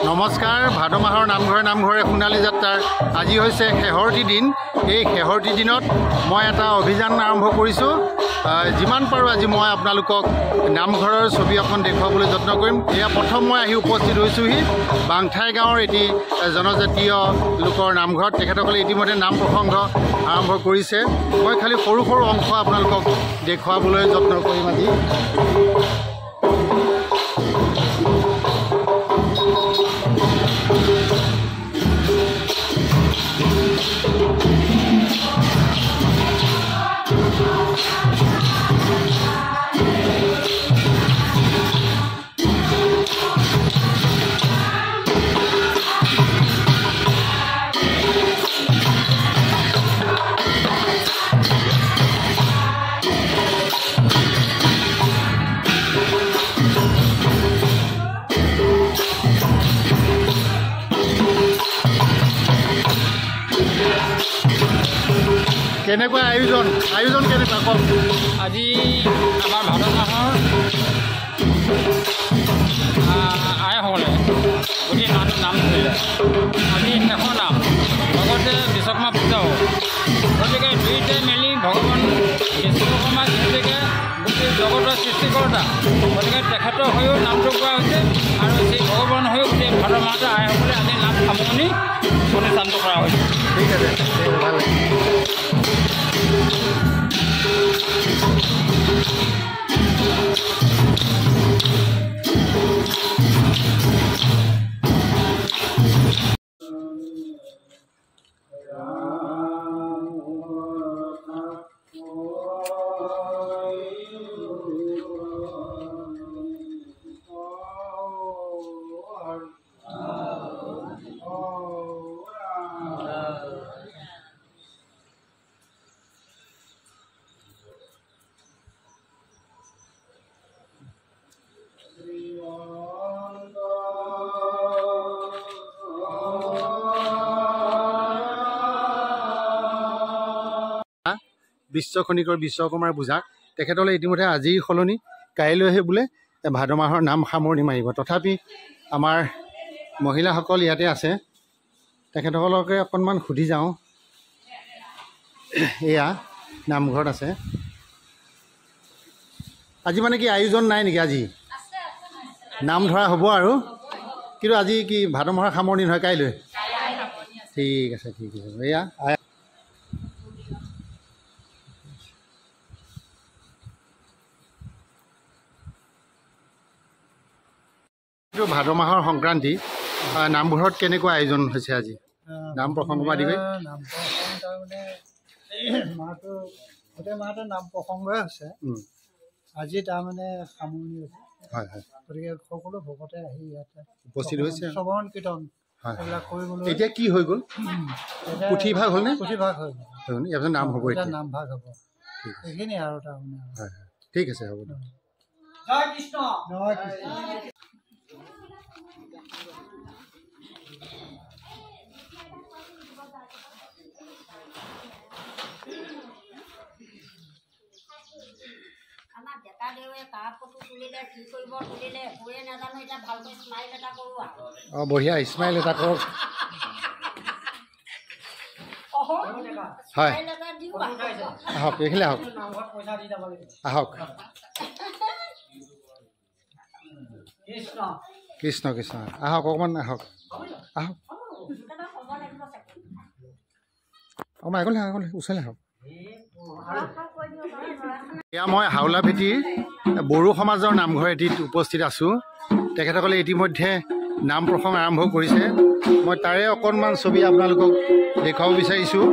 নমস্কাৰ। ভাদ মাহৰ নামঘৰে সোণালী যাত্ৰাৰ আজি হৈছে শেহতীয়া দিন। এই শেহতীয়া দিনত মই এটা অভিযান আৰম্ভ কৰিছোঁ। যিমান পাৰোঁ আজি মই আপোনালোকক নামঘৰৰ ছবি এখন দেখুৱাবলৈ যত্ন কৰিম। এয়া প্ৰথম মই আহি উপস্থিত হৈছোঁহি বাংঠাই গাঁৱৰ এটি জনজাতীয় লোকৰ নামঘৰত। তেখেতসকলে ইতিমধ্যে নাম প্ৰসংগ আৰম্ভ কৰিছে। মই খালি সৰু সৰু অংশ আপোনালোকক দেখুৱাবলৈ যত্ন কৰিম আজি। কেনেকুৱা আয়োজন কেনেকুৱা কওক। আজি আমাৰ ভাদ মাহৰ আইসকলে গোটেই নাম ধৰিলে। আজি শেষৰ নাম লগতে বিশ্বকৰ্মা পূজাও। গতিকে দুইটা মেলি ভগৱান বিশ্বকৰ্মা যিহেতুকে গোটেই জগতৰ সৃষ্টিকৰ্তা, গতিকে তেখেতৰ হৈও নামটো কোৱা হৈছে আৰু সেই ভগৱান হৈও গোটেই ভাদ মাহতে আইসকলে আজি নাম সামৰণি অনুষ্ঠানটো কৰা হৈছে। ঠিক আছে, ভাল লাগিল। বিশ্বখনিকৰ বিশ্বকৰ্মাৰ পূজা তেখেতসকলে ইতিমধ্যে আজিৰ সলনি কাইলৈহে বোলে ভাদ মাহৰ নাম সামৰণি মাৰিব। তথাপি আমাৰ মহিলাসকল ইয়াতে আছে, তেখেতসকলকে অকণমান সুধি যাওঁ। এয়া নামঘৰত আছে। আজি মানে কি আয়োজন নাই নেকি? আজি নাম ধৰা হ'ব আৰু, কিন্তু আজি কি ভাদ মাহৰ সামৰণি নহয়, কাইলৈ? ঠিক আছে ঠিক আছে। এয়া ভাদ মাহৰ সংক্ৰান্তি নামঘৰত কেনেকুৱা আয়োজন হৈছে আজি নাম প্ৰসংগ আদি কৰি? তাৰমানে মাহটো গোটেই মাহটো নাম প্ৰসংগই হৈছে। আজি তাৰমানে সামৰণি হৈছে। হয় হয়। গতিকে সকলো ভকতে আহি ইয়াতে উপস্থিত হৈছে। শ্ৰৱণ কীৰ্তন এইবিলাক কৰিবলৈ। এতিয়া কি হৈ গ'ল? পুথিভাগ হ'লনে? পুথিভাগ হৈ গ'ল। ইয়াৰ পিছত নাম হ'ব, এতিয়া নামভাগ হ'ব। সেইখিনিয়ে আৰু তাৰমানে। হয় হয়, ঠিক আছে, হ'ব দিয়ক। জয় কৃষ্ণ। জয় কৃষ্ণ। বঢ়িয়া, স্মাইল এটা কৰক। হয়, আহক, এইখিনিলে আহক, আহক। কৃষ্ণ কৃষ্ণ, আহক অকণমান, আহক আহক অকণমান আগলৈ আগলৈ ওচৰলৈ আহক। এয়া মই হাওলাভেটিৰ বড়ো সমাজৰ নামঘৰ এটিত উপস্থিত আছোঁ। তেখেতসকলে ইতিমধ্যে নাম প্ৰসংগ আৰম্ভ কৰিছে। মই তাৰে অকণমান ছবি আপোনালোকক দেখুৱাব বিচাৰিছোঁ।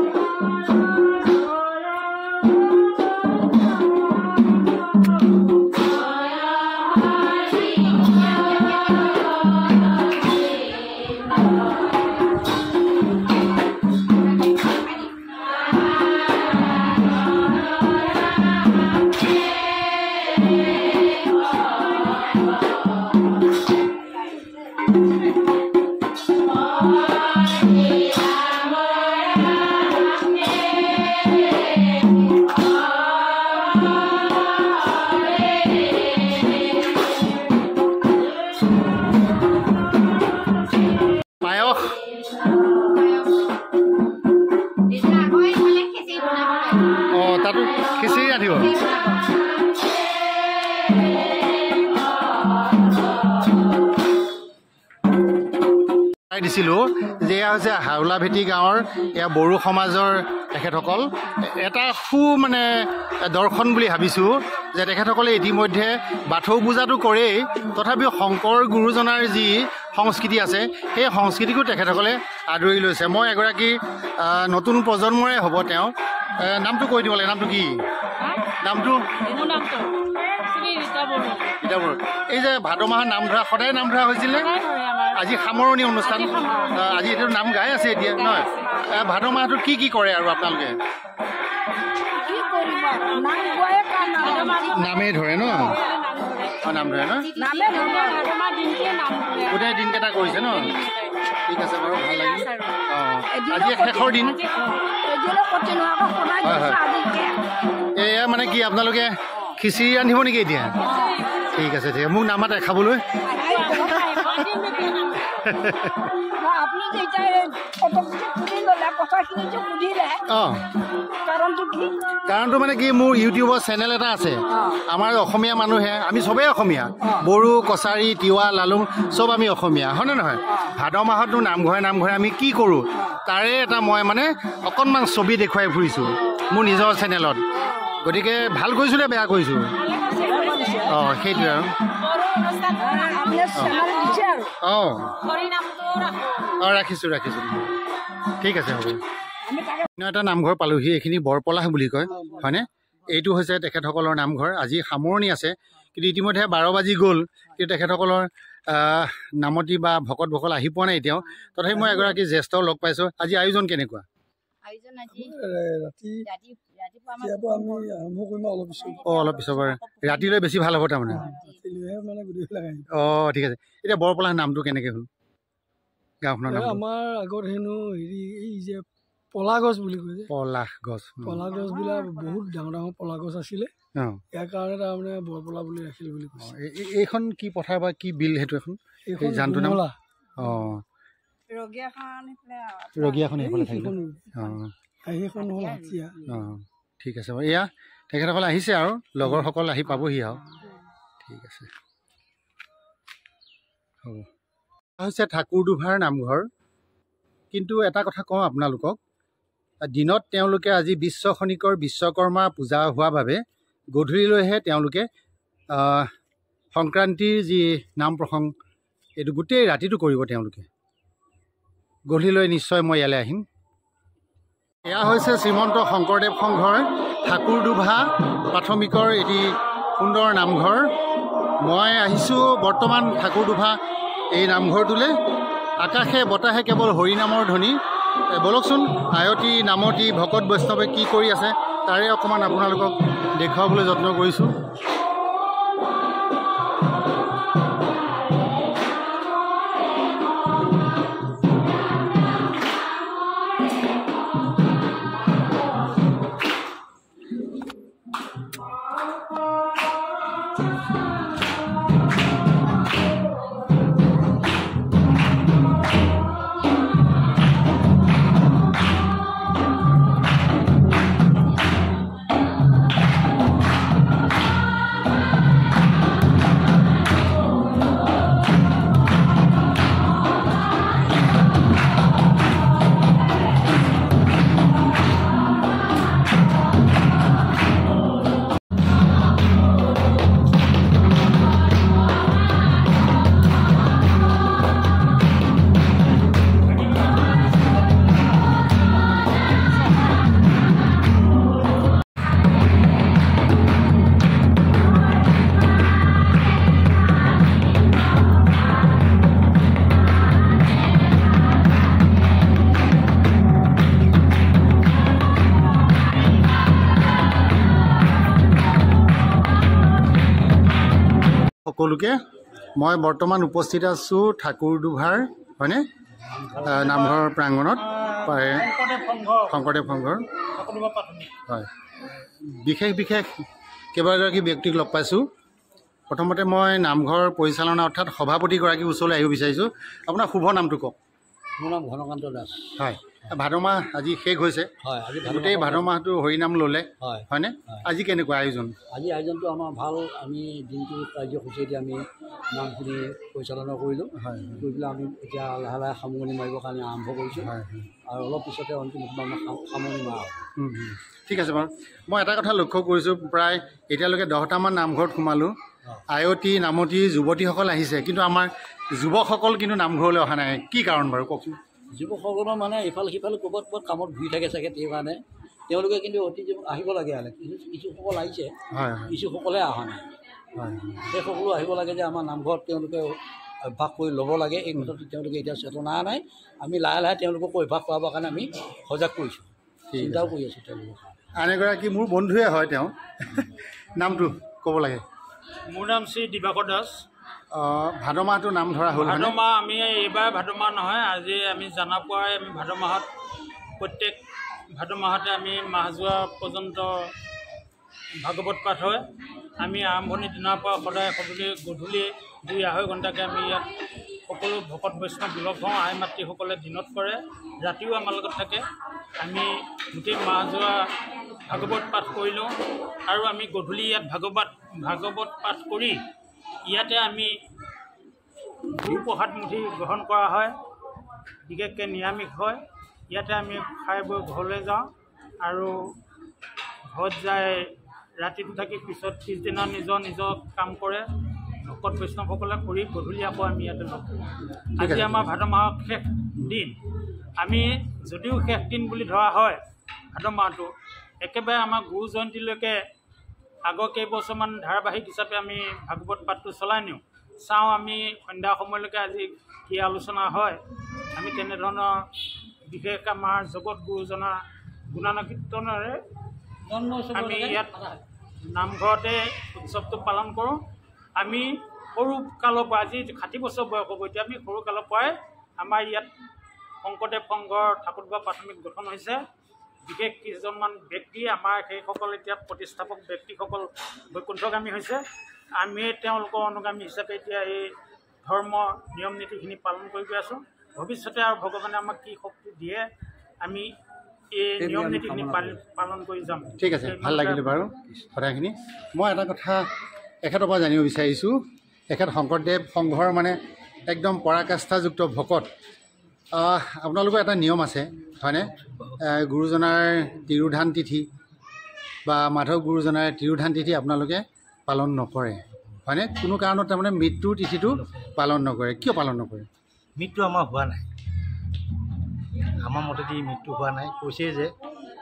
দিছিলোঁ যে এয়া হৈছে হাউলাভেটি গাঁৱৰ এয়া বড়ো সমাজৰ তেখেতসকল এটা মানে দৰ্শন বুলি ভাবিছোঁ যে তেখেতসকলে ইতিমধ্যে বাথৌ পূজাটো কৰেই তথাপিও শংকৰ গুৰুজনাৰ যি সংস্কৃতি আছে সেই সংস্কৃতিকো তেখেতসকলে আদৰি লৈছে মই এগৰাকী নতুন প্ৰজন্মৰে হ'ব তেওঁ নামটো কৈ দিব লাগে নামটো কি নামটো ৰীতা বড়ো এই যে ভাদ মাহৰ নাম ধৰা সদায় নাম ধৰা হৈছিলে আজি সামৰণি অনুষ্ঠান আজি এইটো নাম গাই আছে এতিয়া নহয় ভাদ মাহটোত কি কৰে আৰু আপোনালোকে নামেই ধৰে ন নাম ধৰে ন গোটেই দিনকেইটা কৰিছে ন ঠিক আছে বাৰু ভাল লাগিল আজি শেষৰ দিন হয় হয় এয়া মানে কি আপোনালোকে খিচিৰি ৰান্ধিব নেকি এতিয়া ঠিক আছে ঠিক আছে মোক নামাতে খাবলৈ কাৰণটো মানে কি মোৰ ইউটিউবৰ চেনেল এটা আছে আমাৰ অসমীয়া মানুহে আমি চবেই অসমীয়া বড়ো কছাৰী তিৱা লালুং চব আমি অসমীয়া হয়নে নহয় ভাদ মাহতনো নামঘৰে আমি কি কৰোঁ তাৰে এটা মই মানে অকণমান ছবি দেখুৱাই ফুৰিছোঁ মোৰ নিজৰ চেনেলত গতিকে ভাল কৰিছোঁ নে বেয়া কৰিছোঁ সেইটোৱে আৰু ৰাখিছোঁ ঠিক আছে হ'ব এটা নামঘৰ পালোহি এইখিনি বৰপলাহ বুলি কয় হয়নে এইটো হৈছে তেখেতসকলৰ নামঘৰ আজি সামৰণি আছে কিন্তু ইতিমধ্যে 12 বাজি গ'ল কিন্তু তেখেতসকলৰ নামতি বা ভকত আহি পোৱা নাই এতিয়াও তথাপি মই এগৰাকী জ্যেষ্ঠ লগ পাইছোঁ আজি আয়োজন কেনেকুৱা অলপ পিছৰ পৰা ৰাতিলৈ বেছি ভাল হ'ব তাৰমানে ঠিক আছে এতিয়া বৰপলাহ নামটো কেনেকৈ হ'ল গাঁওখনৰ নাম আমাৰ আগত হেনো হেৰি এই যে পলা গছ বুলি কয় যে পলাশ গছবিলাক বহুত ডাঙৰ পলা গছ আছিলে ইয়াৰ কাৰণে তাৰমানে বৰপলা বুলি ৰাখিলে বুলি কৈছে এইখন কি পথাৰ বা কি বিল সেইটো এখন জানটো নাম ৰগীয়াখন সেইফালে থাকিব সেইখন হ'ল হাতীয়া ঠিক আছে বাৰু এয়া তেখেতসকলে আহিছে আৰু লগৰসকল আহি পাবহি আৰু ঠিক আছে হ'ব হৈছে ঠাকুৰদোভাৰ নামঘৰ কিন্তু এটা কথা কওঁ আপোনালোকক দিনত তেওঁলোকে আজি বিশ্ব খনিকৰ বিশ্বকৰ্মা পূজা হোৱাৰ বাবে গধূলিলৈহে তেওঁলোকে সংক্ৰান্তিৰ যি নাম প্ৰসংগ এইটো গোটেই ৰাতিটো কৰিব তেওঁলোকে গধূলিলৈ নিশ্চয় মই ইয়ালৈ আহিম এয়া হৈছে শ্ৰীমন্ত শংকৰদেৱ সংঘৰ ঠাকুৰদোভা প্ৰাথমিকৰ এটি সুন্দৰ নামঘৰ মই আহিছোঁ বৰ্তমান ঠাকুৰদোভা এই নামঘৰটোলৈ আকাশে বতাহে কেৱল হৰিনামৰ ধ্বনি বলকচোন আয়তী নামতী ভকত বৈষ্ণৱে কি কৰি আছে তাৰে অকণমান আপোনালোকক দেখুৱাবলৈ যত্ন কৰিছোঁ সকলোকে মই বৰ্তমান উপস্থিত আছোঁ ঠাকুৰদোভাৰ হয়নে নামঘৰৰ প্ৰাংগণত শংকৰদেৱ সংঘৰ হয় বিশেষ কেইবাগৰাকী ব্যক্তিক লগ পাইছোঁ প্ৰথমতে মই নামঘৰ পৰিচালনা অৰ্থাৎ সভাপতিগৰাকীৰ ওচৰলৈ আহিব বিচাৰিছোঁ আপোনাৰ শুভ নামটো কওক মোৰ নাম ঘনকান্ত দাস। হয়, ভাদ মাহ আজি শেষ হৈছে। হয়, আজি গোটেই ভাদ মাহটো হৰিনাম ল'লে হয়, হয়নে? আজি কেনেকুৱা আয়োজন? আজি আয়োজনটো আমাৰ ভাল। আমি দিনটো কাৰ্যসূচীয়েদি আমি নামখিনি পৰিচালনা কৰিলোঁ। হয়, কৰি পেলাই আমি এতিয়া লাহে লাহে সামৰণি মাৰিবৰ কাৰণে আৰম্ভ কৰিছোঁ। হয়, আৰু অলপ পিছতে অন্তিম আমাৰ সামৰণি মাৰা হ'ব। ঠিক আছে বাৰু। মই এটা কথা লক্ষ্য কৰিছোঁ, প্ৰায় এতিয়ালৈকে 10টামান নামঘৰত সোমালোঁ। আয়তী নামতী যুৱতীসকল আহিছে, কিন্তু আমাৰ যুৱকসকল কিন্তু নামঘৰলৈ অহা নাই। কি কাৰণ বাৰু কওকচোন? যুৱকসকলৰ মানে ইফালে সিফালে ক'ৰবাত কামত ঘূৰি থাকে চাগে, সেই কাৰণে তেওঁলোকে কিন্তু অতি আহিব লাগে। কিছুসকল আহিছে, কিছুসকলে অহা নাই। সেই সকলো আহিব লাগে যে আমাৰ নামঘৰত তেওঁলোকে অভ্যাস কৰি ল'ব লাগে। এই কথাটো তেওঁলোকে এতিয়া চেতনা নাই। আমি লাহে লাহে তেওঁলোকক অভ্যাস কৰাবৰ কাৰণে আমি সজাগ কৰিছোঁ, চিন্তাও কৰি আছোঁ তেওঁলোকৰ। আন এগৰাকী মোৰ বন্ধুৱে হয়, তেওঁ নামটো ক'ব লাগে। মোৰ নাম শ্ৰী দিবাকৰ দাস। ভাদ মাহটো নাম ধৰা হ'ল। ভাদ মাহ আমি এইবাৰ ভাদ মাহ নহয়, আজি আমি জানা পোৱাই আমি ভাদ মাহত প্ৰত্যেক ভাদ মাহতে আমি মাহ যোৱা পৰ্যন্ত ভাগৱত পাঠ হয়। আমি আৰম্ভণিৰ দিনাৰ পৰা সদায় গধূলি 2-2.5 ঘণ্টাকৈ আমি ইয়াত সকলো ভকত বৈষ্ণৱ লগ হওঁ। আই মাতৃসকলে দিনত কৰে, ৰাতিও আমাৰ লগত থাকে। আমি গোটেই মাহ যোৱা ভাগৱত পাঠ কৰি লওঁ আৰু আমি গধূলি ইয়াত ভাগৱত পাঠ কৰি ইয়াতে আমি গুৰু প্ৰসাদ মুঠি গ্ৰহণ কৰা হয়। বিশেষকৈ নিৰামিষ হয়। ইয়াতে আমি খাই বৈ ঘৰলৈ যাওঁ আৰু ঘৰত যাই ৰাতিটো থাকি পিছদিনা নিজৰ কাম কৰে ভকত বৈষ্ণৱসকলে কৰি গধূলি আকৌ আমি ইয়াতে লগ কৰোঁ। আজি আমাৰ ভাদ মাহৰ শেষ দিন। আমি যদিও শেষ দিন বুলি ধৰা হয় ভাদ মাহটো, একেবাৰে আমাৰ গুৰু জয়ন্তীলৈকে আগৰ কেইবছৰমান ধাৰাবাহিক হিচাপে আমি ভাগৱত পাঠটো চলাই নিওঁ। চাওঁ আমি সন্ধ্যা সময়লৈকে আজি কি আলোচনা হয়। আমি তেনেধৰণৰ বিশেষ আমাৰ জগত গুৰুজনাৰ গুণানুকীৰ্তনেৰে আমি ইয়াত নামঘৰতে উৎসৱটো পালন কৰোঁ। আমি সৰু কালৰ পৰা, আজি 60 বছৰ বয়স হ'ব এতিয়া, আমি সৰু কালৰ পৰাই আমাৰ ইয়াত শংকৰদেৱ সংঘৰ ঠাকুৰবা প্ৰাথমিক গঠন হৈছে। বিশেষ কেইজনমান ব্যক্তি আমাৰ সেইসকল এতিয়া প্ৰতিষ্ঠাপক ব্যক্তিসকল বৈকুণ্ঠগামী হৈছে। আমি তেওঁলোকৰ অনুগামী হিচাপে এতিয়া এই ধৰ্ম নিয়ম নীতিখিনি পালন কৰি গৈ আছোঁ। ভৱিষ্যতে আৰু ভগৱানে আমাক কি শক্তি দিয়ে, আমি এই নিয়ম নীতিখিনি পালন কৰি যাম। ঠিক আছে, ভাল লাগিলে বাৰু কথাখিনি। মই এটা কথা এখেতৰ পৰা জানিব বিচাৰিছোঁ। এখেত শংকৰদেৱ সংঘৰ মানে একদম পৰাকাষ্ঠাযুক্ত ভকত। আপোনালোকৰ এটা নিয়ম আছে হয়নে? গুৰুজনাৰ তিৰোধান তিথি বা মাধৱ গুৰুজনাৰ তিৰোধান তিথি আপোনালোকে পালন নকৰে হয়নে? কোনো কাৰণত তাৰমানে মৃত্যুৰ তিথিটো পালন নকৰে। কিয় পালন নকৰে? মৃত্যু আমাৰ হোৱা নাই। আমাৰ মতেদি মৃত্যু হোৱা নাই। কৈছে যে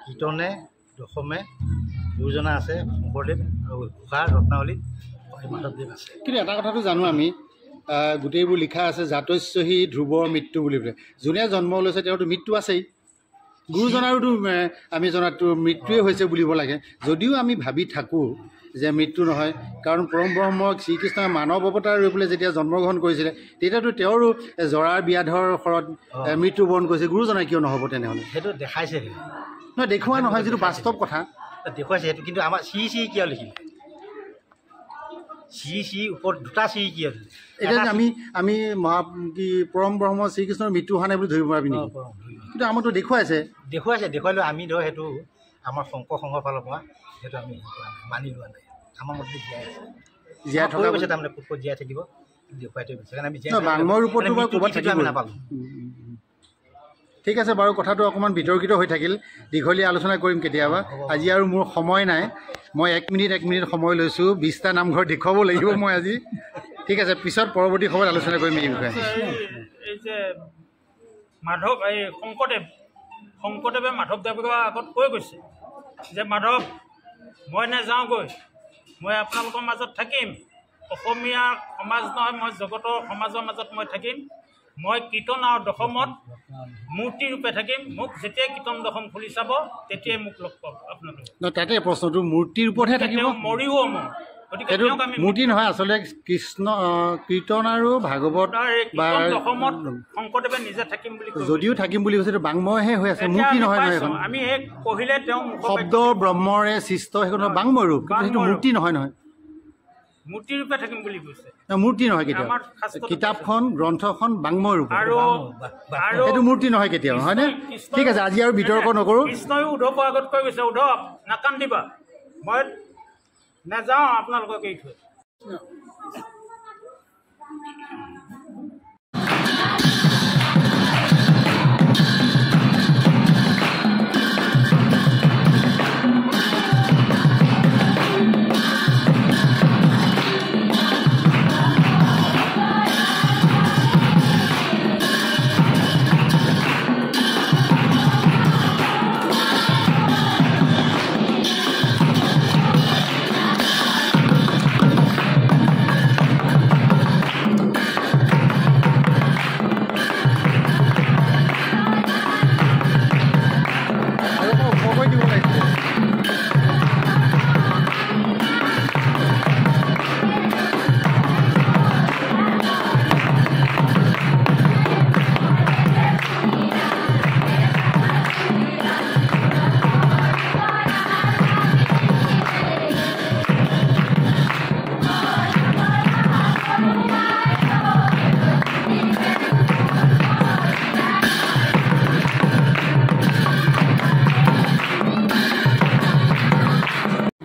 কীৰ্তনে দশমে গুৰুজনা আছে, শংকৰদেৱ আৰু ঘোষা ৰত্নাৱলীত মাধৱদেৱ আছে। কিন্তু এটা কথাটো জানো আমি, গোটেইবোৰ লিখা আছে জাতস্যহী ধ্ৰুৱৰ মৃত্যু বুলি পেলাই। যোনে জন্ম লৈছে তেওঁতো মৃত্যু আছেই। গুৰুজনাৰোতো আমি জনাতো মৃত্যুৱে হৈছে বুলিব লাগে। যদিও আমি ভাবি থাকোঁ যে মৃত্যু নহয়, কাৰণ পৰম ব্ৰহ্ম শ্ৰীকৃষ্ণই মানৱ অৱতাৰ ৰৈ পেলাই যেতিয়া জন্মগ্ৰহণ কৰিছিলে তেতিয়াতো তেওঁৰো জৰাৰ ব্যাধৰ ফলত মৃত্যুবৰণ কৰিছে। গুৰুজনাই কিয় নহ'ব তেনেহ'লে? সেইটো দেখাইছে নহয়, দেখুওৱা নহয়, যিটো বাস্তৱ কথা দেখুৱাইছে সেইটো। কিন্তু আমাৰ শ্ৰী কিয় লিখিলে? শ্ৰী ওপৰত দুটা শ্ৰী কিয় দিলে? এতিয়া আমি পৰম ব্ৰহ্ম শ্ৰীকৃষ্ণৰ মৃত্যু হোৱা নাই বুলি ধৰিব পাৰিবি নেকি? কিন্তু আমাৰতো দেখুৱালেও আমি ধৰ সেইটো আমাৰ শংকৰ সংঘৰ ফালৰ পৰা সেইটো আমি মানি লোৱা নাই। আমাৰ মতে জীয়াই থকা গৈছে, তাৰমানে ক'ত জীয়াই থাকিব দেখুৱাই থৈ গৈছে। কাৰণ আমি বাংমৰ ৰূপতো বাৰু ক'ৰবাত থাকিব নাপালোঁ। ঠিক আছে বাৰু, কথাটো অকণমান বিতৰ্কিত হৈ থাকিল। দীঘলীয়া আলোচনা কৰিম কেতিয়াবা। আজি আৰু মোৰ সময় নাই। মই 1 মিনিট সময় লৈছোঁ। 20টা নামঘৰ দেখুৱাব লাগিব মই আজি। ঠিক আছে, পিছত পৰৱৰ্তী সময়ত আলোচনা কৰিম এই বিষয়ে। এই যে শংকৰদেৱে মাধৱদেৱৰ আগত কৈ গৈছে যে মাধৱ, মই নাযাওঁগৈ, মই আপোনালোকৰ মাজত থাকিম। অসমীয়া সমাজ নহয়, মই জগতৰ সমাজৰ মাজত মই থাকিম। মই কীৰ্তন আৰু দশমত মূৰ্তি ৰূপে থাকিম। মোক যেতিয়াই কীৰ্তন দশম খুলি চাব তেতিয়াই মোক লগ পাব আপোনালোকে। তাতে প্ৰশ্নটো মূৰ্তিৰ ওপৰতহে থাকিব। মৰিব মোৰ, গতিকে মূৰ্তি নহয়, আচলতে কৃষ্ণ কীৰ্তন আৰু ভাগৱত বা দশমত শংকৰদেৱে নিজে থাকিম বুলি যদিও থাকিম বুলি কৈছে, বাংময়হে হৈ আছে, মূৰ্তি নহয় নহয়। আমি সেই পঢ়িলে তেওঁ শব্দ ব্ৰহ্মৰে সৃষ্ট, সেইখন বাংময় ৰূপ, কিন্তু সেইটো মূৰ্তি নহয় নহয়। মূৰ্তি ৰূপে থাকিম বুলি কৈছে। মূৰ্তি নহয় কেতিয়াও, কিতাপখন গ্ৰন্থখন বাংময় ৰূপ, আৰু সেইটো মূৰ্তি নহয় কেতিয়াও, হয়নে? ঠিক আছে, আজি আৰু বিতৰ্ক নকৰোঁ। কৃষ্ণই উদ্ধৱৰ আগত কৈ গৈছে, উদ্ধৱ নাকান্দিবা, মই নাযাওঁ আপোনালোকক এৰি থৈ।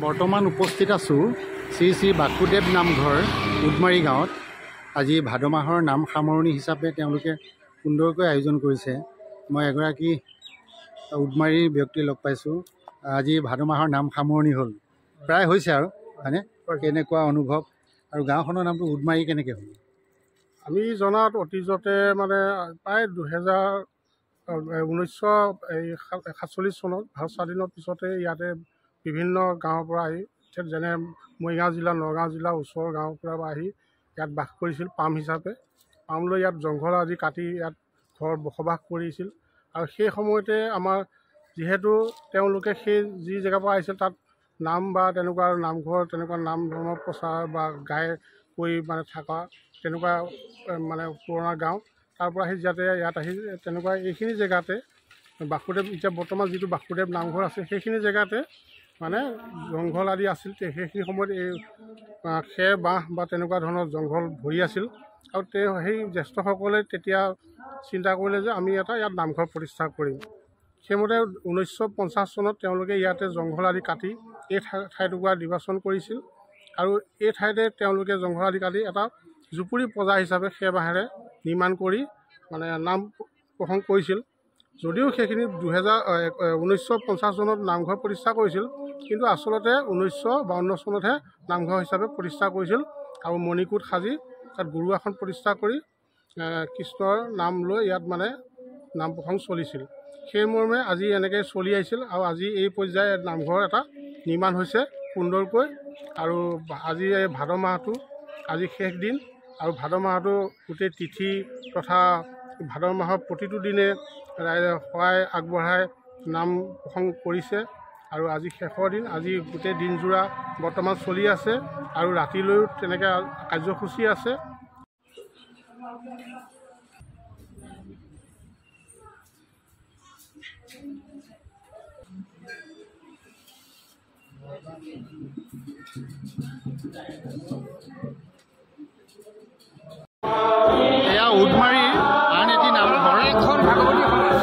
বৰ্তমান উপস্থিত আছোঁ শ্ৰী শ্ৰী বাসুদেৱ নামঘৰ উদমাৰী গাঁৱত। আজি ভাদ মাহৰ নাম সামৰণি হিচাপে তেওঁলোকে সুন্দৰকৈ আয়োজন কৰিছে। মই এগৰাকী উদমাৰীৰ ব্যক্তি লগ পাইছোঁ। আজি ভাদ মাহৰ নাম সামৰণি হ'ল, প্ৰায় হৈছে আৰু, হয়নে? কেনেকুৱা অনুভৱ, আৰু গাঁওখনৰ নামটো উদমাৰী কেনেকৈ হ'ল? আমি জনাত অতীজতে মানে প্ৰায় 1947 চনত ভাৰত স্বাধীনৰ পিছতে ইয়াতে বিভিন্ন গাঁৱৰ পৰা আহি, যেনে মৰিগাঁও জিলা, নগাঁও জিলা ওচৰৰ গাঁৱৰ পৰা আহি ইয়াত বাস কৰিছিল পাম হিচাপে। পাম লৈ ইয়াত জংঘল আদি কাটি ইয়াত ঘৰ বসবাস কৰিছিল। আৰু সেই সময়তে আমাৰ যিহেতু তেওঁলোকে সেই যি জেগাৰ পৰা আহিছিল তাত নাম বা তেনেকুৱা নামঘৰ, তেনেকুৱা নাম ধৰ্মৰ প্ৰচাৰ বা গাই কৰি মানে থকা তেনেকুৱা মানে পুৰণা গাঁও, তাৰ পৰা আহি যাতে ইয়াত আহি তেনেকুৱা এইখিনি জেগাতে বাসুদেৱ, এতিয়া বৰ্তমান যিটো বাসুদেৱ নামঘৰ আছে সেইখিনি জেগাতে মানে জংঘল আদি আছিল। সেইখিনি সময়ত এই খেৰ বাঁহ বা তেনেকুৱা ধৰণৰ জংঘল ভৰি আছিল। আৰু সেই জ্যেষ্ঠসকলে তেতিয়া চিন্তা কৰিলে যে আমি এটা ইয়াত নামঘৰ প্ৰতিষ্ঠা কৰিম। সেইমতে 1950 চনত তেওঁলোকে ইয়াতে জংঘল আদি কাটি এই ঠাইটুকুৰা নিৰ্বাচন কৰিছিল। আৰু এই ঠাইতে তেওঁলোকে জংঘল আদি কাটি এটা জুপুৰি প্ৰজা হিচাপে খেৰ বাঁহেৰে নিৰ্মাণ কৰি মানে নাম প্ৰসংগ কৰিছিল। যদিও সেইখিনি 1950 চনত নামঘৰ প্ৰতিষ্ঠা কৰিছিল, কিন্তু আচলতে 1952 চনতহে নামঘৰ হিচাপে প্ৰতিষ্ঠা কৰিছিল। আৰু মণিকূট সাজি তাত গুৰু আসন প্ৰতিষ্ঠা কৰি কৃষ্ণৰ নাম লৈ ইয়াত মানে নাম প্ৰসংগ চলিছিল। সেই মৰ্মে আজি এনেকৈ চলি আহিছিল। আৰু আজি এই পৰ্যায়ে নামঘৰ এটা নিৰ্মাণ হৈছে সুন্দৰকৈ। আৰু আজি এই ভাদ মাহটো আজি শেষ দিন, আৰু ভাদ মাহটো গোটেই তিথি তথা ভাদ মাহৰ প্ৰতিটো দিনে ৰাইজে সহায় আগবঢ়াই নাম প্ৰসংগ কৰিছে। আৰু আজি শেষৰ দিন, আজি গোটেই দিনজোৰা বৰ্তমান চলি আছে, আৰু ৰাতিলৈও তেনেকৈ কাৰ্যসূচী আছে। এয়া উদমাৰীৰ আন এটি নামঘৰ। এখন ভাগৱতী সমাজ।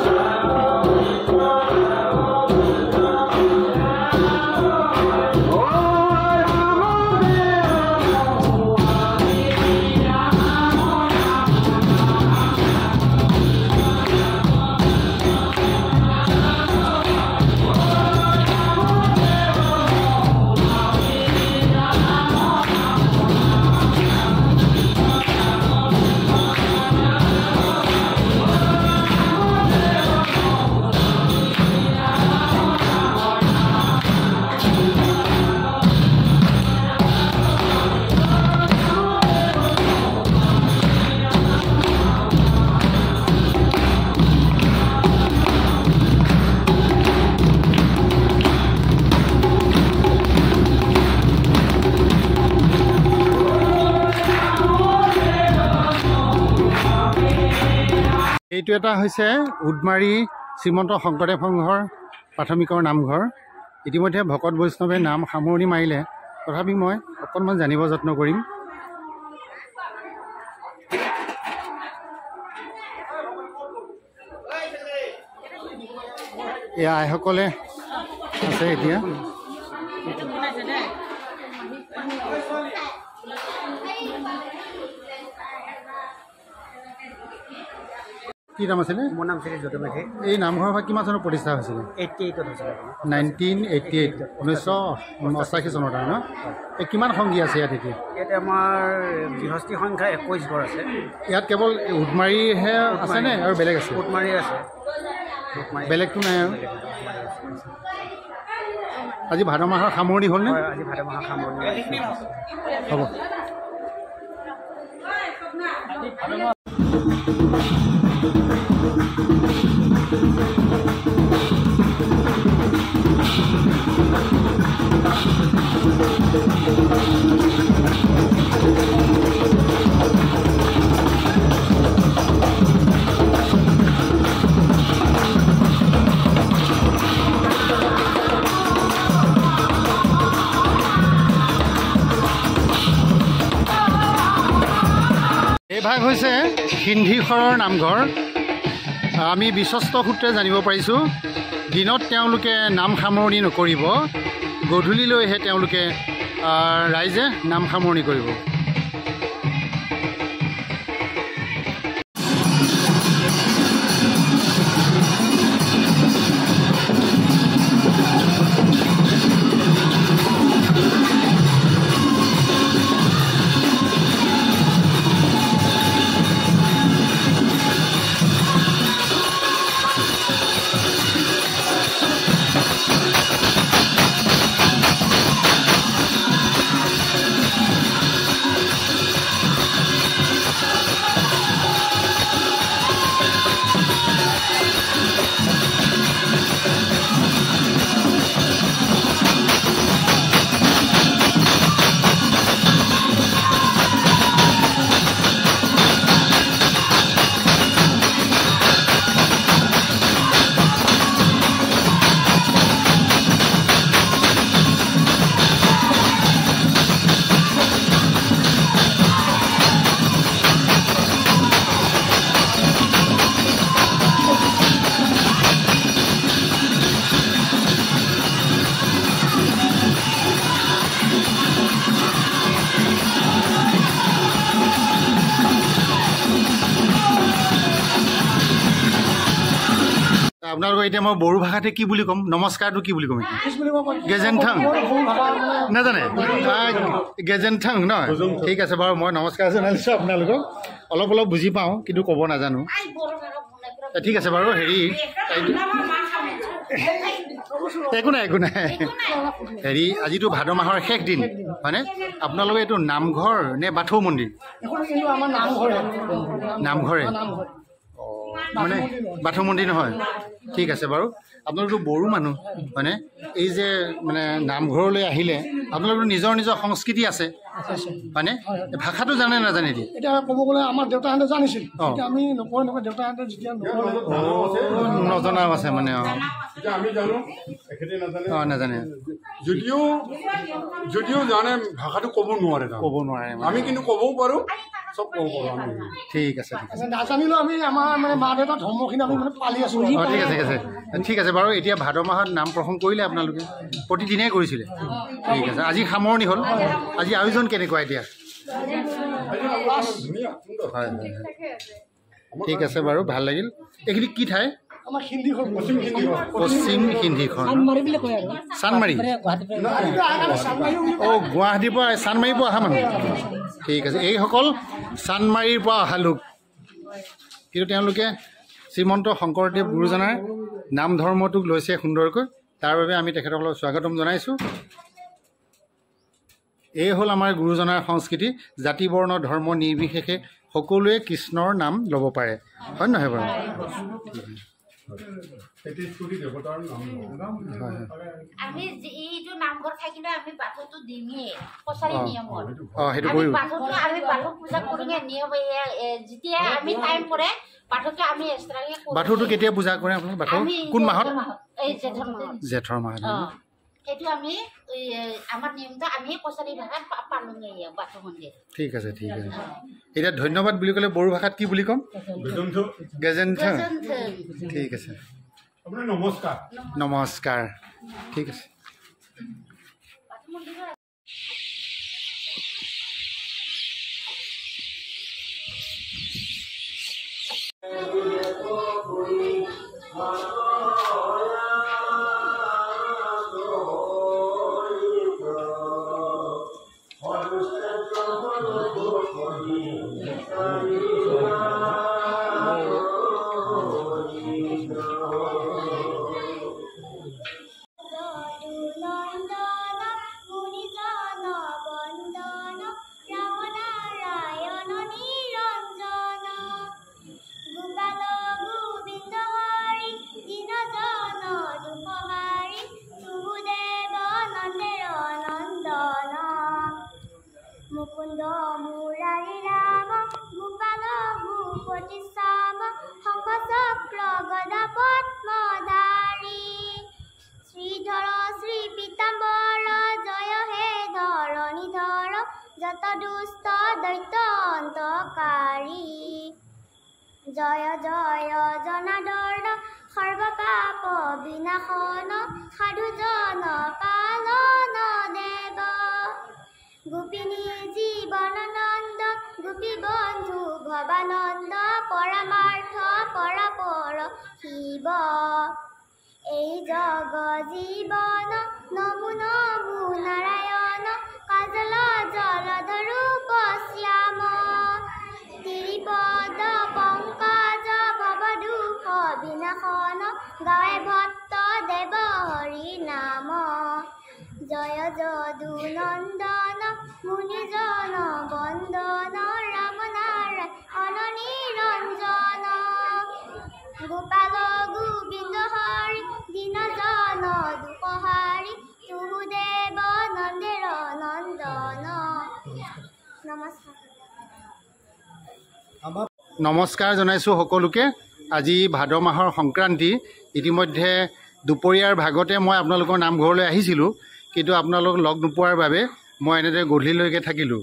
এইটো এটা হৈছে উদমাৰী শ্ৰীমন্ত শংকৰদেৱ সংঘৰ প্ৰাথমিকৰ নামঘৰ। ইতিমধ্যে ভকত বৈষ্ণৱে নাম সামৰণি মাৰিলে। তথাপি মই অকণমান জানিব যত্ন কৰিম। এয়া আইসকলে আছে এতিয়া। কি নাম আছিলে? মোৰ নাম শ্ৰী জ্যোতিৰ্মতী। এই নামঘৰৰ পৰা কিমান চনত প্ৰতিষ্ঠা হৈছিলে? 88 হৈছিলে। 1988 1988 চনত আৰু ন? এই কিমান সংগী আছে ইয়াত এতিয়া? ইয়াতে আমাৰ গৃহস্থী সংখ্যা 21 ঘৰ আছে। ইয়াত কেৱল উটমাৰীহে আছেনে আৰু বেলেগ আছে? উটমাৰী আছে, বেলেগটো নাই আৰু? আজি ভাদ মাহৰ সামৰণি হ'লনে? আজি ভাদ মাহৰ সামৰণি হ'ব। এই ভাগ হৈছে সিন্ধিখৰৰ নামঘৰ। আমি বিশ্বস্ত সূত্ৰে জানিব পাৰিছোঁ দিনত তেওঁলোকে নাম সামৰণি নকৰিব, গধূলিলৈহে তেওঁলোকে ৰাইজে নাম সামৰণি কৰিব। আপোনালোকক এতিয়া মই বড়ো ভাষাতে কি বুলি ক'ম? নমস্কাৰটো কি বুলি ক'ম? গেজেনথাং নাজানে? গেজেনথাং নহয়? ঠিক আছে বাৰু, মই নমস্কাৰ জনাইছোঁ আপোনালোকক। অলপ অলপ বুজি পাওঁ কিন্তু ক'ব নাজানো। ঠিক আছে বাৰু, হেৰি একো নাই একো নাই। হেৰি আজিতো ভাদ মাহৰ শেষ দিন হয়নে? আপোনালোকে এইটো নামঘৰ নে বাথৌ মন্দিৰ? নামঘৰে মানে বাথৌ মন্দিৰ নহয়? ঠিক আছে বাৰু। আপোনালোকতো বড়ো মানুহ হয়নে? এই যে মানে নামঘৰলৈ আহিলে আপোনালোকৰ নিজৰ নিজৰ সংস্কৃতি আছে হয়নে? ভাষাটো জানে নাজানে? এতিয়া ক'ব গ'লে আমাৰ দেউতাহঁতে জানিছিল, আমি নকওঁ নকওঁ দেউতাহঁতে যেতিয়া নজনাও আছে মানে। নাজানে যদিও জানে ভাষাটো ক'ব নোৱাৰে। আমি কিন্তু ক'বও পাৰোঁ, চব ক'ব পাৰোঁ আমি। ঠিক আছে ঠিক আছে। নাজানিলেও আমি আমাৰ মানে মা দেউতাৰ ধৰ্মখিনি আমি মানে পালি আছোঁ। ঠিক আছে ঠিক আছে ঠিক আছে বাৰু। এতিয়া ভাদ মাহত নাম প্ৰসংগ কৰিলে আপোনালোকে? প্ৰতিদিনে কৰিছিলে? ঠিক আছে। আজি সামৰণি হ'ল। আজি আয়োজন কেনেকুৱা এতিয়া? হয় হয় ঠিক আছে বাৰু, ভাল লাগিল। এইখিনি কি ঠাই? পশ্চিম সিন্ধিখন, চানমাৰি। অঁ, গুৱাহাটীৰ পৰা চানমাৰিৰ পৰা অহা মানুহ? ঠিক আছে। এইসকল চানমাৰিৰ পৰা অহা লোক, কিন্তু তেওঁলোকে শ্ৰীমন্ত শংকৰদেৱ গুৰুজনাৰ নাম ধৰ্মটোক লৈছে সুন্দৰকৈ। তাৰ বাবে আমি তেখেতসকলক স্বাগতম জনাইছোঁ। এই হ'ল আমাৰ গুৰুজনাৰ সংস্কৃতি। জাতি বৰ্ণ ধৰ্ম নিৰ্বিশেষে সকলোৱে কৃষ্ণৰ নাম ল'ব পাৰে, হয় নহয় বাৰু? বাথৌটো কেতিয়া পূজা কৰে আপোনালোকে? বাথৌ কোন মাহত? জেঠৰ মাহত। এইটো আমি আমাৰ নিয়মটো আমি কছাৰী ভাষাত পালোঁগে বাথৌ মন্দিৰ। ঠিক আছে ঠিক আছে। এতিয়া ধন্যবাদ বুলি ক'লে বড়ো ভাষাত কি বুলি ক'ম? গেজেন্থ। ঠিক আছে, নমস্কাৰ। নমস্কাৰ। ঠিক আছে। মুকুন্দ মুরারি রাম গোপাল ভূপতি শ্যাম শঙ্খ চক্র গদা পদ্মধারী শ্রীধর শ্রী পীতাম্বর জয় হে ধরণীধর যত দুষ্ট দৈত্য অন্তকারী জয় জয় জনার্দন সর্বপাপ বিনাশন সাধু জন পালন দেব গোপিনী জীবনানন্দ গোপী বন্ধু ভবানন্দ পরমার্থ পরাপর শিব এই জগ জীবন নমো নমো নারায়ণ কাজল জলধরু পশ্যাম ত্রিপদ পঙ্কজ ভব দুঃখ বিনাশন গায়ে ভট্ট দেৱ হৰি নাম জয় যদু নন্দন মুনিজন বন্দন ৰাম নাৰায়ণ নিৰঞ্জন গোপাল গোবিন্দ হৰি দীনজন দুপহাৰী তুহুদেৱ নন্দেৰ নন্দন। নমস্কাৰ। নমস্কাৰ জনাইছোঁ সকলোকে। আজি ভাদ মাহৰ সংক্ৰান্তি। ইতিমধ্যে দুপৰীয়াৰ ভাগতে মই আপোনালোকৰ নামঘৰলৈ আহিছিলোঁ, কিন্তু আপোনালোক লগ নোপোৱাৰ বাবে মই এনেদৰে গধূলিলৈকে থাকিলোঁ।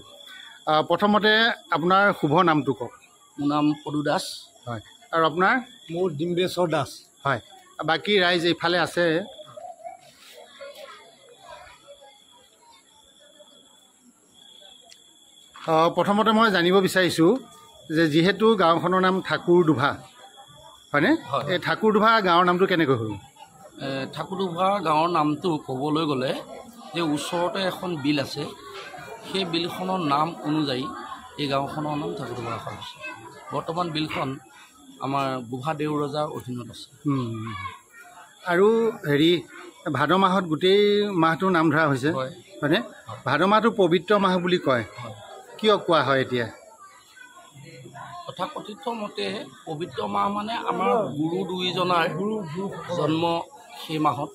প্ৰথমতে আপোনাৰ শুভ নামটো কওক। মোৰ নাম পদু দাস। হয়, আৰু আপোনাৰ? মোৰ ডিম্বেশ্বৰ দাস। হয়, বাকী ৰাইজ এইফালে আছে। প্ৰথমতে মই জানিব বিচাৰিছোঁ যে যিহেতু গাঁওখনৰ নাম ঠাকুৰদোভা, হয়নে? এই ঠাকুৰদোভা গাঁৱৰ নামটো কেনেকৈ হ'ল? ঠাকুৰদোভা গাঁৱৰ নামটো ক'বলৈ গ'লে যে ওচৰতে এখন বিল আছে, সেই বিলখনৰ নাম অনুযায়ী এই গাঁওখনৰ নাম ঠাকুৰদোভা ৰখা হৈছে। বৰ্তমান বিলখন আমাৰ গোভা দেউৰ ৰজাৰ অধীনত আছে। আৰু হেৰি ভাদ মাহত গোটেই মাহটোৰ নাম ধৰা হৈছে, হয়নে? ভাদ মাহটো পবিত্ৰ মাহ বুলি কয়, কিয় কোৱা হয় এতিয়া? তথাকথিত মতে পবিত্ৰ মাহ মানে আমাৰ গুৰু দুইজনাৰ জন্ম সেই মাহত,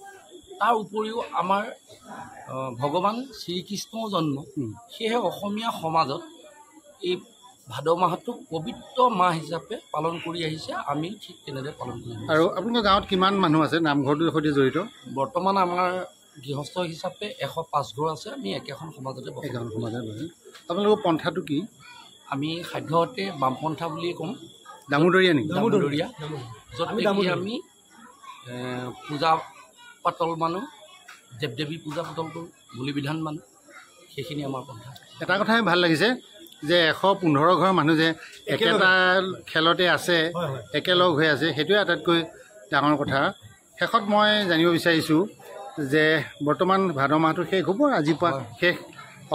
তাৰ উপৰিও আমাৰ ভগৱান শ্ৰীকৃষ্ণৰ জন্ম। সেয়েহে অসমীয়া সমাজত এই ভাদ মাহটোক পবিত্ৰ মাহ হিচাপে পালন কৰি আহিছে, আমি ঠিক তেনেদৰে পালন কৰি আহিছোঁ। আৰু আপোনালোকৰ গাঁৱত কিমান মানুহ আছে নামঘৰটোৰ সৈতে জড়িত? বৰ্তমান আমাৰ গৃহস্থ হিচাপে 105 ঘৰ আছে। আমি একেখন সমাজতে আপোনালোকৰ পন্থাটো কি? আমি সাধ্যতে বামপন্থা বুলিয়ে ক'ম। দামোদৰীয়া নেকি? দামোদৰীয়া, য'ত নেকি আমি পূজা পাতল মানো, দেৱ দেৱী পূজা পাতল কৰোঁ, বলি বিধান মানো, সেইখিনি আমাৰ পন্থা। এটা কথাই ভাল লাগিছে যে 115 ঘৰ মানুহ যে একেটা খেলতে আছে, একেলগ হৈ আছে, সেইটোৱে আটাইতকৈ ডাঙৰ কথা। শেষত মই জানিব বিচাৰিছোঁ যে বৰ্তমান ভাদ মাহটো শেষ হ'ব, আজিৰ পৰা শেষ।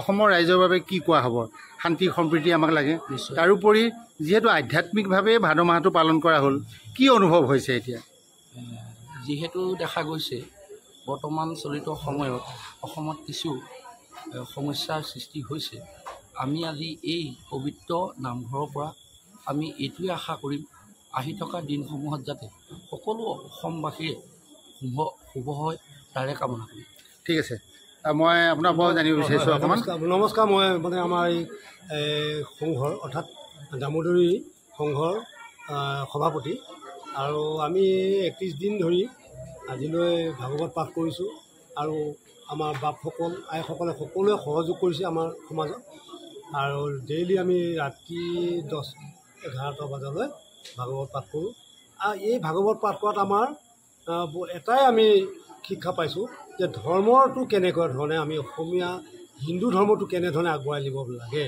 অসমৰ ৰাইজৰ বাবে কি কোৱা হ'ব? শান্তি সম্প্ৰীতি আমাক লাগে। তাৰোপৰি যিহেতু আধ্যাত্মিকভাৱে ভাদ মাহটো পালন কৰা হ'ল, কি অনুভৱ হৈছে এতিয়া? যিহেতু দেখা গৈছে বৰ্তমান চলিত সময়ত অসমত কিছু সমস্যাৰ সৃষ্টি হৈছে, আমি আজি এই পবিত্ৰ নামঘৰৰ পৰা আমি এইটোৱে আশা কৰিম, আহি থকা দিনসমূহত যাতে সকলো অসমবাসীয়ে শুভ হয় তাৰে কামনা কৰিম। ঠিক আছে, মই আপোনাৰ পৰা জানিব বিচাৰিছোঁ অকণমান। নমস্কাৰ। মই মানে আমাৰ এই সংঘৰ অৰ্থাৎ দামোদৰী সংঘৰ সভাপতি, আৰু আমি 31 দিন ধৰি আজিলৈ ভাগৱত পাঠ কৰিছোঁ, আৰু আমাৰ বাপসকল আইসকলে সকলোৱে সহযোগ কৰিছে আমাৰ সমাজত। আৰু ডেইলি আমি ৰাতি 10-11 বজালৈ ভাগৱত পাঠ কৰোঁ। আৰু এই ভাগৱত পাঠ কৰাত আমাৰ এটাই আমি শিক্ষা পাইছোঁ যে ধৰ্মটো কেনেকুৱা ধৰণে আমি অসমীয়া হিন্দু ধৰ্মটো কেনেধৰণে আগুৱাই নিব লাগে,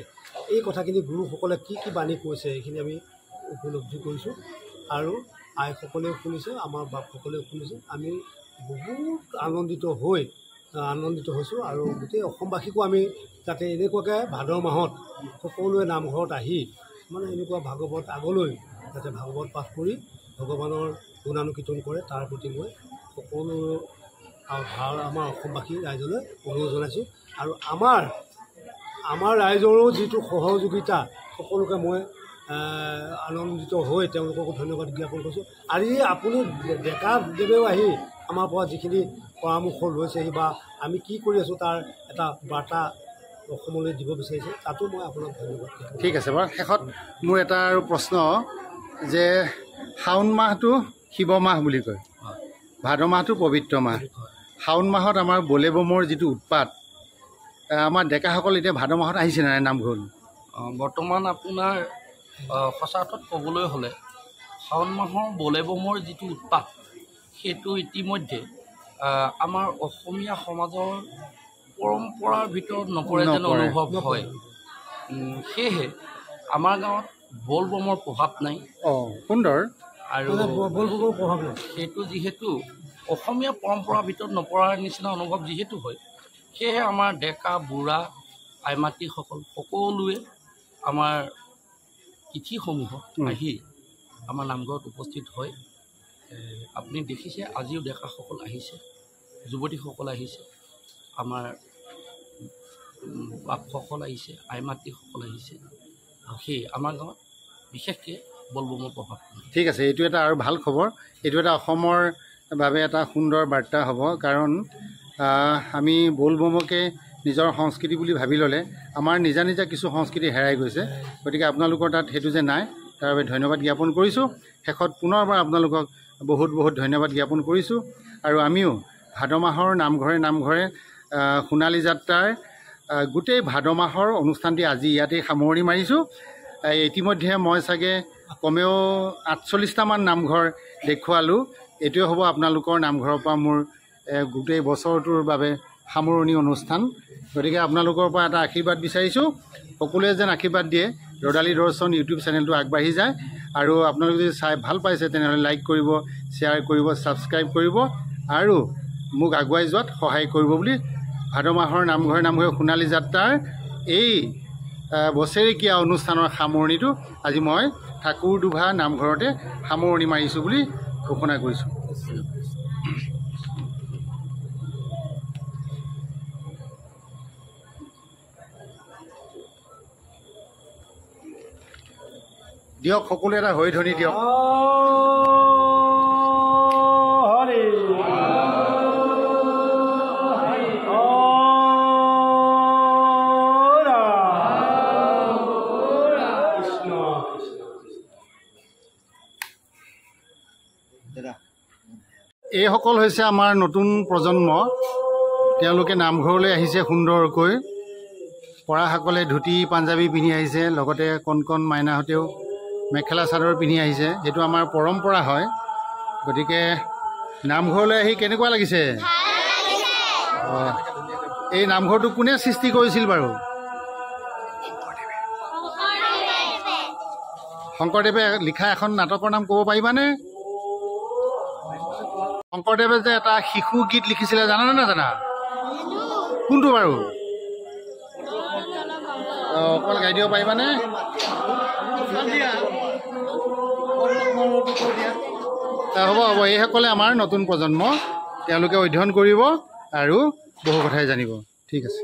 এই কথাখিনি গুৰুসকলে কি কি বাণী কৈছে এইখিনি আমি উপলব্ধি কৰিছোঁ। আৰু আইসকলেও শুনিছে, আমাৰ বাপসকলেও শুনিছে। আমি বহুত আনন্দিত হৈছোঁ। আৰু গোটেই অসমবাসীকো আমি যাতে এনেকুৱাকৈ ভাদ মাহত সকলোৱে নামঘৰত আহি মানে এনেকুৱা ভাগৱত আগলৈ যাতে ভাগৱত পাঠ কৰি ভগৱানৰ গুণানুকীৰ্তন কৰে, তাৰ প্ৰতি মই সকলো আমাৰ অসমবাসী ৰাইজলৈ অনুৰোধ জনাইছোঁ। আৰু আমাৰ ৰাইজৰো যিটো সহযোগিতা, সকলোকে মই আনন্দিত হৈ তেওঁলোককো ধন্যবাদ জ্ঞাপন কৰিছোঁ। আৰু আপুনি ডেকাদেৱেও আহি আমাৰ পৰা যিখিনি পৰামৰ্শ লৈছেহি বা আমি কি কৰি আছোঁ তাৰ এটা বাৰ্তা অসমলৈ দিব বিচাৰিছে, তাতো মই আপোনাক ধন্যবাদ। ঠিক আছে বাৰু। শেষত মোৰ এটা আৰু প্ৰশ্ন যে শাওণ মাহটো শিৱ মাহ বুলি কয়, ভাদ মাহটো পবিত্ৰ মাহ। শাওণ মাহত আমাৰ বলে বমৰ যিটো উৎপাত, আমাৰ ডেকাসকল এতিয়া ভাদ মাহত আহিছে নাই নামঘৰলৈ? বৰ্তমান আপোনাৰ সঁচা অৰ্থত ক'বলৈ হ'লে শাওণ মাহৰ বলে বমৰ যিটো উৎপাত, সেইটো ইতিমধ্যে আমাৰ অসমীয়া সমাজৰ পৰম্পৰাৰ ভিতৰত নপৰে যেন অনুভৱ হয়। সেয়েহে আমাৰ গাঁৱত বল বমৰ প্ৰভাৱ নাই। সুন্দৰ। আৰু প্ৰভাৱ নাই সেইটো যিহেতু অসমীয়া পৰম্পৰাৰ ভিতৰত নপৰাৰ নিচিনা অনুভৱ যিহেতু হয়, সেয়েহে আমাৰ ডেকা বুঢ়া আইমাতৃসকল সকলোৱে আমাৰ তিথিসমূহত আহি আমাৰ নামঘৰত উপস্থিত হয়। আপুনি দেখিছে আজিও ডেকাসকল আহিছে, যুৱতীসকল আহিছে, আমাৰ বাপসকল আহিছে, আইমাতৃসকল আহিছে। সেই আমাৰ গাঁৱত বিশেষকৈ বলবমৰ প্ৰভাৱ। ঠিক আছে, এইটো এটা আৰু ভাল খবৰ। এইটো এটা অসমৰ বাবে এটা সুন্দৰ বাৰ্তা হ'ব। কাৰণ আমি বলবমকে নিজৰ সংস্কৃতি বুলি ভাবি ল'লে আমাৰ নিজা কিছু সংস্কৃতি হেৰাই গৈছে। গতিকে আপোনালোকৰ তাত সেইটো যে নাই, তাৰ বাবে ধন্যবাদ জ্ঞাপন কৰিছোঁ। শেষত পুনৰবাৰ আপোনালোকক বহুত ধন্যবাদ জ্ঞাপন কৰিছোঁ। আৰু আমিও ভাদ মাহৰ নামঘৰে সোণালী যাত্ৰাৰ গোটেই ভাদ মাহৰ অনুষ্ঠানটি আজি ইয়াতেই সামৰণি মাৰিছোঁ। ইতিমধ্যে মই চাগে কমেও 48টামান নামঘৰ দেখুৱালোঁ। এইটোৱে হ'ব আপোনালোকৰ নামঘৰৰ পৰা মোৰ গোটেই বছৰটোৰ বাবে সামৰণি অনুষ্ঠান। গতিকে আপোনালোকৰ পৰা এটা আশীৰ্বাদ বিচাৰিছোঁ, সকলোৱে যেন আশীৰ্বাদ দিয়ে, ৰদালি দৰ্শন ইউটিউব চেনেলটো আগবাঢ়ি যায়। আৰু আপোনালোকে যদি চাই ভাল পাইছে তেনেহ'লে লাইক কৰিব, শ্বেয়াৰ কৰিব, ছাবস্ক্ৰাইব কৰিব আৰু মোক আগুৱাই যোৱাত সহায় কৰিব বুলি ভাদ মাহৰ নামঘৰে সোণালী যাত্ৰাৰ এই বছৰেকীয়া অনুষ্ঠানৰ সামৰণিটো আজি মই ঠাকুৰদোভা নামঘৰতে সামৰণি মাৰিছোঁ বুলি ঘোষণা কৰিছোঁ। দিয়ক সকলোৱে এটা হৰিধ্বনি দিয়ক। এইসকল হৈছে আমাৰ নতুন প্ৰজন্ম। তেওঁলোকে নামঘৰলৈ আহিছে সুন্দৰকৈ। পৰাসকলে ধুতি পাঞ্জাবী পিন্ধি আহিছে, লগতে কণ মাইনাহঁতেও মেখেলা চাদৰ পিন্ধি আহিছে। এইটো আমাৰ পৰম্পৰা হয়। গতিকে নামঘৰলৈ আহি কেনেকুৱা লাগিছে? এই নামঘৰটো কোনে সৃষ্টি কৰিছিল বাৰু? শংকৰদেৱে লিখা এখন নাটকৰ নাম ক'ব পাৰিবানে? শংকৰদেৱে যে এটা শিশু গীত লিখিছিলে, জানানে নাজানা? কোনটো বাৰু? অকল গাই দিব পাৰিবানে? হ'ব। এইসকলে আমাৰ নতুন প্ৰজন্ম, তেওঁলোকে অধ্যয়ন কৰিব আৰু বহু কথাই জানিব। ঠিক আছে।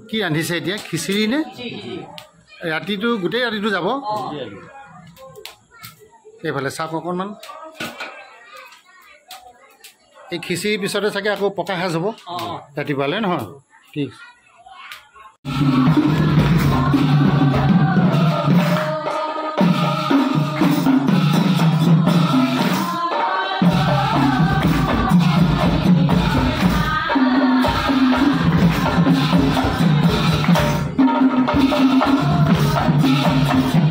কি ৰান্ধিছে এতিয়া খিচিৰি নে ৰাতিটো গোটেই ৰাতিটো যাব এইফালে চাওক অকণমান এই খিচিৰিৰ পিছতে চাগে আকৌ পকা সাজ হ'ব ৰাতিপুৱালৈ নহয় ঠিক Thank you.